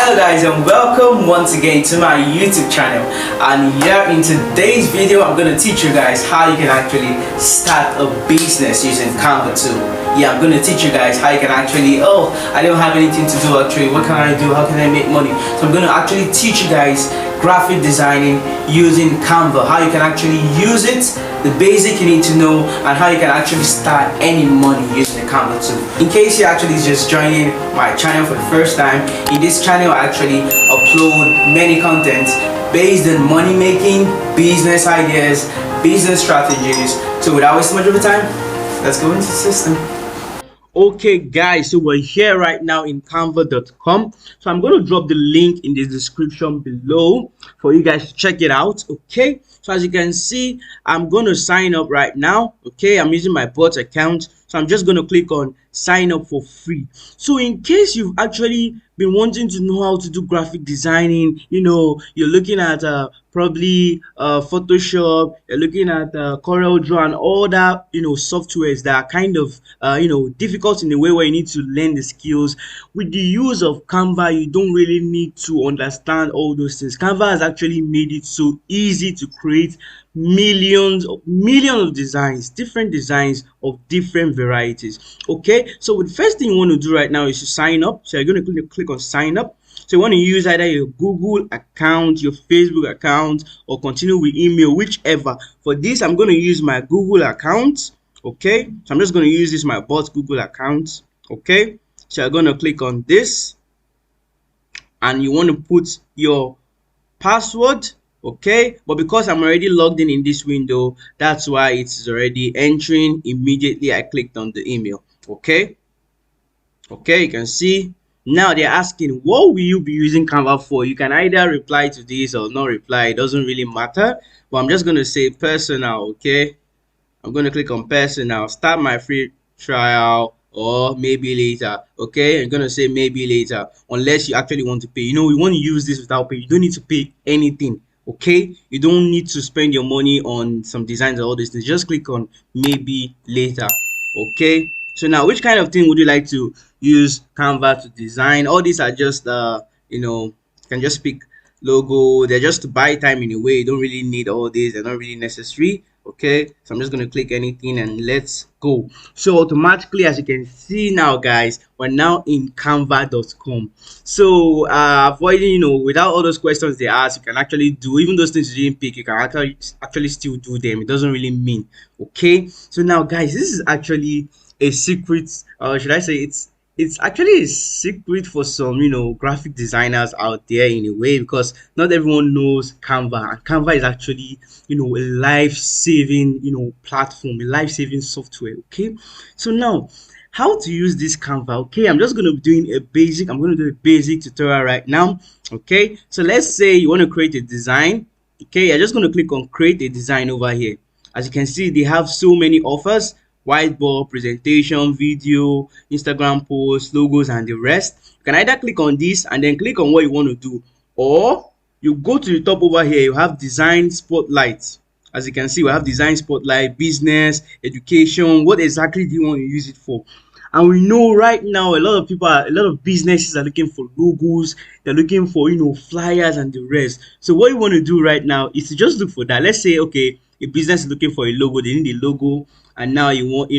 Hello guys, and welcome once again to my YouTube channel. And here in today's video I'm going to teach you guys how you can actually start a business using Canva tool. Yeah, I'm going to teach you guys how you can actually, I don't have anything to do actually, what can I do, how can I make money? So I'm going to actually teach you guys graphic designing using Canva, how you can actually use it, the basic you need to know, and how you can actually start earning money using the Canva tool. In case you're actually just joining my channel for the first time, in this channel I actually upload many contents based on money making, business ideas, business strategies. So without wasting much of your time, let's go into the system. Okay guys, so we're here right now in canva.com. So I'm going to drop the link in the description below for you guys to check it out. Okay, so as you can see, I'm going to sign up right now. Okay, I'm using my bot account, so I'm just going to click on sign up for free. So in case you've actually been wanting to know how to do graphic designing, you're looking at probably Photoshop, you're looking at CorelDRAW and all that softwares that are kind of difficult in the way where you need to learn the skills. With the use of Canva, you don't really need to understand all those things. Canva has actually made it so easy to create millions of designs, different designs of different varieties. Okay, so the first thing you want to do right now is to sign up. So you're going to click on sign up. So you want to use either your Google account, your Facebook account, or continue with email, whichever. For this, I'm going to use my Google account. Okay, so I'm just going to use this my bot Google account. Okay, so you're going to click on this, and you want to put your password. Okay, but because I'm already logged in this window, that's why it's already entering immediately. I clicked on the email. Okay, you can see now they're asking, what will you be using Canva for? You can either reply to this or not reply, it doesn't really matter, but I'm just going to say personal. Okay, I'm going to click on personal, start my free trial, or maybe later. Okay, I'm going to say maybe later, unless you actually want to pay. We want to use this without pay. You don't need to pay anything. Okay, you don't need to spend your money on some designs or all these things. Just click on maybe later. Okay, so now which kind of thing would you like to use Canva to design? All these are just you can just pick logo. They're just to buy time in a way. You don't really need all these, they're not really necessary. Okay, so I'm just going to click anything and let's go. So automatically, as you can see now guys, we're now in canva.com. so avoiding without all those questions they ask, you can actually do even those things you didn't pick. You can actually still do them. It doesn't really mean. Okay, so now guys, this is actually a secret, or should I say it's actually a secret for some graphic designers out there in a way, because not everyone knows Canva, and Canva is actually a life-saving platform, a life-saving software. Okay, so now how to use this Canva. Okay, I'm just going to be doing a basic, I'm going to do a basic tutorial right now. Okay, so let's say you want to create a design. Okay, you're just going to click on create a design over here. As you can see, they have so many offers: whiteboard, presentation, video, Instagram posts, logos, and the rest. You can either click on this and then click on what you want to do, or you go to the top over here, you have design spotlight. As you can see, we have design spotlight, business, education. What exactly do you want to use it for? And we know right now a lot of businesses are looking for logos, they're looking for flyers and the rest. So what you want to do right now is to just look for that. Let's say, okay, a business is looking for a logo, they need a logo, and now you want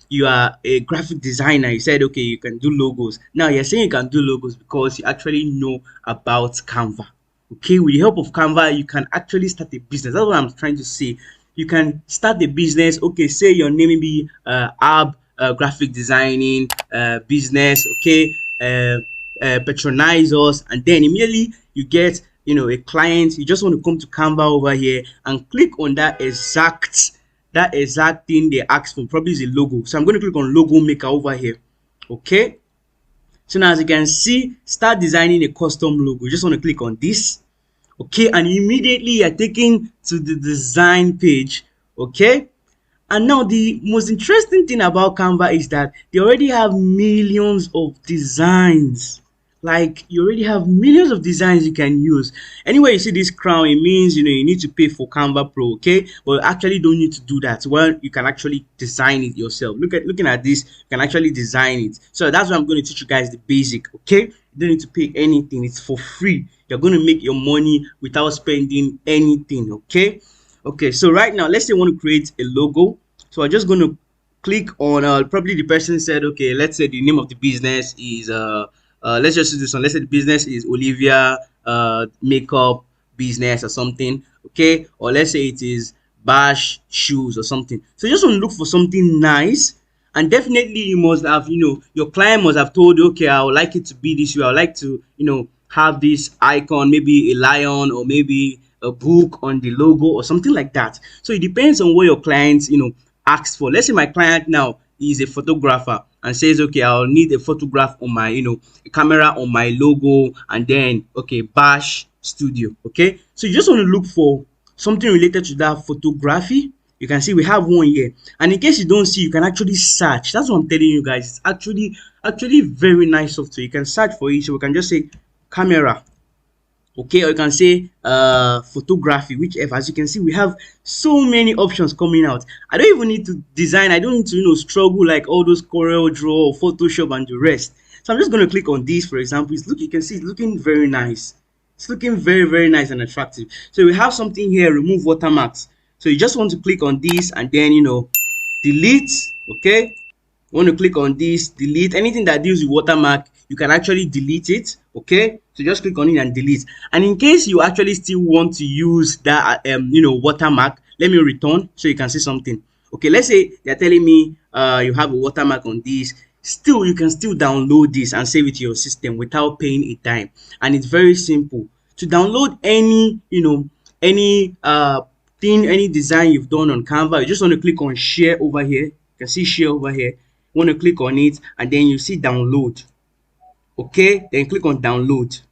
you are a graphic designer. You said, okay, you can do logos. Now you're saying you can do logos because you actually know about Canva. Okay, with the help of Canva, you can actually start a business. That's what I'm trying to say. You can start a business. Okay, say your name may be graphic designing business. Okay, patronize us, and then immediately you get a client. You just want to come to Canva over here and click on that exact thing they asked for. Probably is a logo, so I'm going to click on logo maker over here. Okay, so now as you can see, start designing a custom logo. You just want to click on this. Okay, and immediately you're taken to the design page. Okay, and now the most interesting thing about Canva is that they already have millions of designs. Like, you already have millions of designs you can use. Anyway, you see this crown, it means you need to pay for Canva Pro. Okay, but actually don't need to do that. Well, you can actually design it yourself. Looking at this, you can actually design it. So that's what I'm going to teach you guys, the basic. Okay, You don't need to pay anything. It's for free. You're going to make your money without spending anything. Okay. Okay. So right now, let's say I want to create a logo. So I'm just going to click on probably the person said, okay, let's say the name of the business is let's just do this one. Let's say the business is Olivia makeup business or something. Okay. Or let's say it is Bash shoes or something. So you just want to look for something nice, and definitely you must have, your client must have told you, okay, I would like it to be this way. I would like to, have this icon, maybe a lion or maybe a book on the logo or something like that. So it depends on what your clients, asks for. Let's say my client now is a photographer and says, okay, I'll need a photograph on my, a camera on my logo, and then, okay, Bash Studio. Okay. So you just want to look for something related to that photography. You can see we have one here, and in case you don't see, you can actually search. That's what I'm telling you guys. It's actually very nice software. You can search for it. So we can just say camera, okay, or you can say photography, whichever. As you can see, we have so many options coming out. I don't even need to design. I don't need to struggle like all those Corel Draw or Photoshop and the rest. So I'm just going to click on this, for example. You can see it's looking very nice. It's looking very nice and attractive. So we have something here, remove watermarks. So you just want to click on this and then delete. Okay, you want to click on this, delete. Anything that deals with watermark, you can actually delete it. Okay, so just click on it and delete. And in case you actually still want to use that watermark, let me return so you can see something. Okay, let's say they're telling me you have a watermark on this. Still, you can still download this and save it to your system without paying a dime. And it's very simple to download any any design you've done on Canva. You just want to click on share over here. You can see share over here. You want to click on it, and then you see download. Okay, then click on download.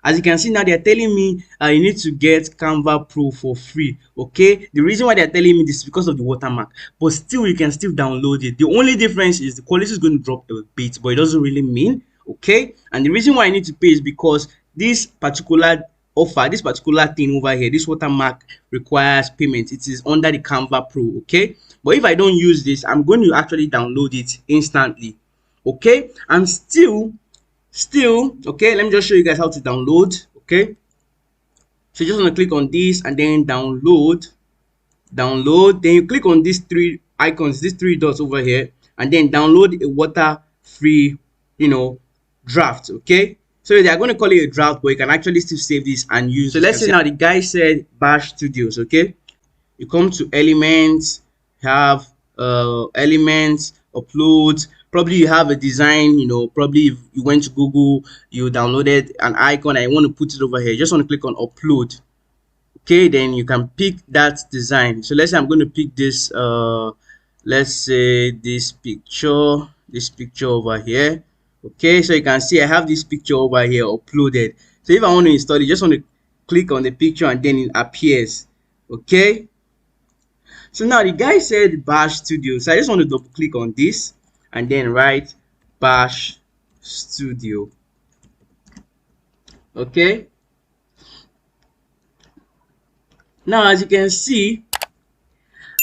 As you can see now, they're telling me you need to get Canva Pro for free. Okay, the reason why they're telling me this is because of the watermark, but still you can still download it. The only difference is the quality is going to drop a bit, but it doesn't really mean. Okay, and the reason why I need to pay is because this particular offer, this particular thing over here, this watermark requires payment. It is under the Canva Pro. Okay, but if I don't use this, I'm going to actually download it instantly. Okay, and still, okay, let me just show you guys how to download. Okay, so you just want to click on this and then download. Then you click on these three icons, these three dots over here, and then download a water free draft. Okay, so they are going to call it a draft, but you can actually still save this and use. So let's say now the guy said Bash Studios. Okay, you come to elements, have elements, upload. Probably you have a design, probably if you went to Google, you downloaded an icon and you want to put it over here. You just want to click on upload. Okay, then you can pick that design. So let's say I'm going to pick this let's say this picture over here. Okay, so you can see I have this picture over here uploaded. So if I want to install it, just want to click on the picture and then it appears. Okay, so now the guy said Bash Studio, so I just want to double click on this and then write Bash Studio. Okay, now as you can see,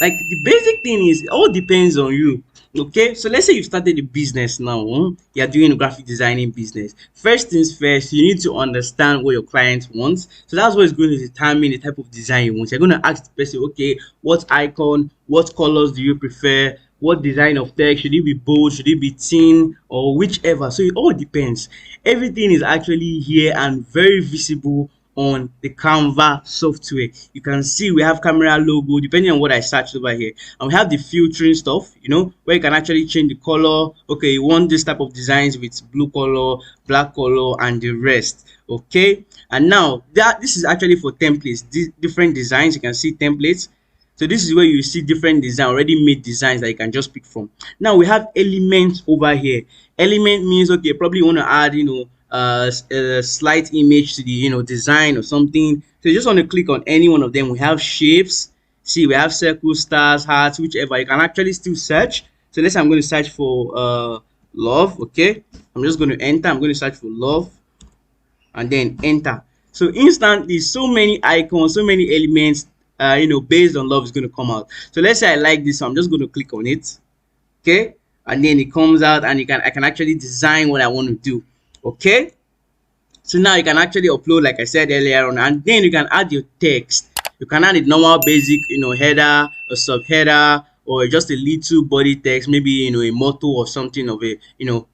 like the basic thing is it all depends on you. Okay, so let's say you started a business now. You're doing a graphic designing business. First things first, you need to understand what your client wants. So that's what is going to determine the type of design you want. You're going to ask the person, okay, what icon, what colors do you prefer, what design of text, should it be bold, should it be thin, or whichever. So it all depends. Everything is actually here and very visible on the Canva software. You can see we have camera logo depending on what I searched over here, and we have the filtering stuff, where you can actually change the color. Okay, you want this type of designs with blue color, black color, and the rest. Okay, and now this is actually for templates, different designs. You can see templates. So this is where you see different design, already made designs that you can just pick from. Now we have elements over here. Element means, okay, probably you want to add a slight image to the design or something. So you just want to click on any one of them. We have shapes. See, we have circles, stars, hearts, whichever. You can actually still search. So let's say I'm going to search for love. Okay, I'm just going to enter. I'm going to search for love and then enter. So instantly, so many icons, so many elements based on love is going to come out. So let's say I like this, so I'm just going to click on it. Okay, and then it comes out, and I can actually design what I want to do. Okay, So now you can actually upload, like I said earlier on, and then you can add your text. You can add a normal basic, header, a subheader, or just a little body text, maybe a motto or something of a,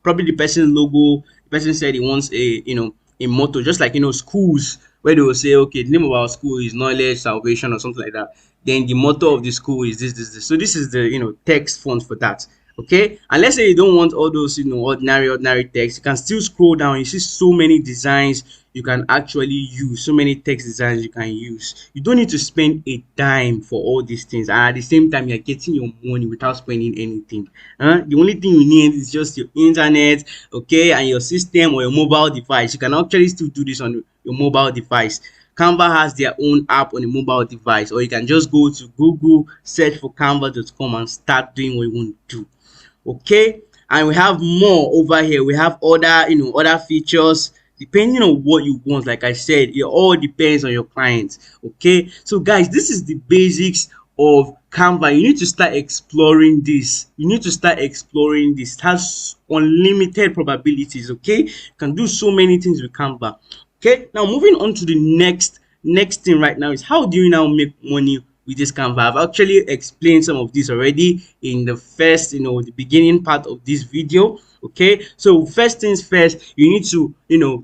probably the person's logo. The person said he wants a motto, just like schools, where they will say, okay, the name of our school is knowledge, salvation, or something like that. Then the motto of the school is this. So this is the text font for that. Okay, and let's say you don't want all those ordinary text. You can still scroll down. You see so many designs you can actually use, so many text designs you can use. You don't need to spend a dime for all these things, and at the same time you're getting your money without spending anything. The only thing you need is just your internet, okay, and your system or your mobile device. You can actually still do this on your mobile device. Canva has their own app on a mobile device, or you can just go to Google, search for canva.com and start doing what you want to do. Okay, and we have more over here. We have other features depending on what you want. Like I said, it all depends on your clients. Okay, so guys, this is the basics of Canva. You need to start exploring this. It has unlimited probabilities. Okay, you can do so many things with Canva. Okay, now moving on to the next thing right now is, how do you now make money with this Canva? I've actually explained some of this already in the first, the beginning part of this video. Okay, so first things first, you need to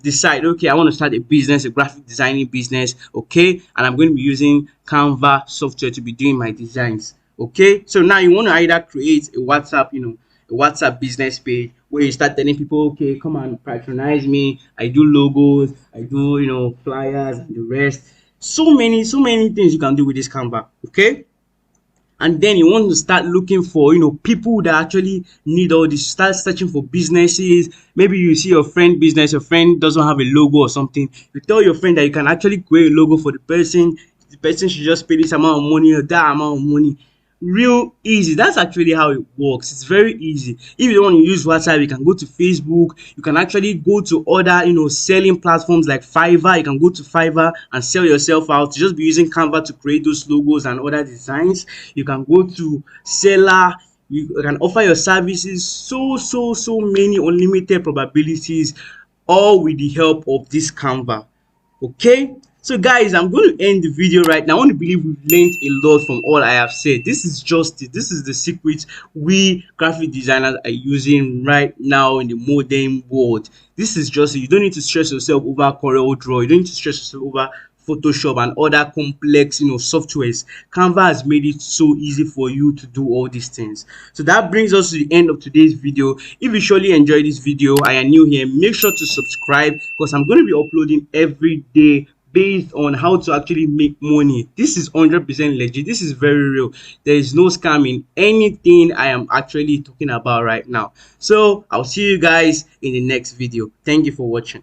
decide, okay, I want to start a business, a graphic designing business. Okay, and I'm going to be using Canva software to be doing my designs. Okay, so now you want to either create a WhatsApp business page where you start telling people, okay, come and patronize me. I do logos, I do flyers and the rest. So many things you can do with this Canva. Okay, and then you want to start looking for people that actually need all this. Start searching for businesses. Maybe you see your friend business, your friend doesn't have a logo or something. You tell your friend that you can actually create a logo for the person. The person should just pay this amount of money or that amount of money. Real easy. That's actually how it works. It's very easy. If you don't want to use WhatsApp, you can go to Facebook. You can actually go to other selling platforms like Fiverr. You can go to Fiverr and sell yourself out. You just be using Canva to create those logos and other designs. You can go to Seller. You can offer your services. So many unlimited probabilities, all with the help of this Canva. Okay, so guys, I'm going to end the video right now. I want to believe we've learned a lot from all I have said. This is just it. This is the secret we graphic designers are using right now in the modern world. This is just it. You don't need to stress yourself over Corel Draw. You don't need to stress yourself over Photoshop and other complex softwares. Canva has made it so easy for you to do all these things. So that brings us to the end of today's video. If you surely enjoyed this video and you're new here, make sure to subscribe, because I'm going to be uploading every day based on how to actually make money. This is 100% legit. This is very real. There is no scam in anything I am actually talking about right now. So I'll see you guys in the next video. Thank you for watching.